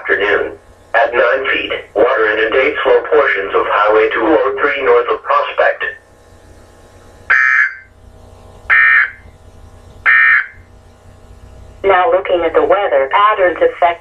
afternoon. At 9 feet, water inundates low portions of Highway 203 north of Prospect. Now looking at the weather patterns affecting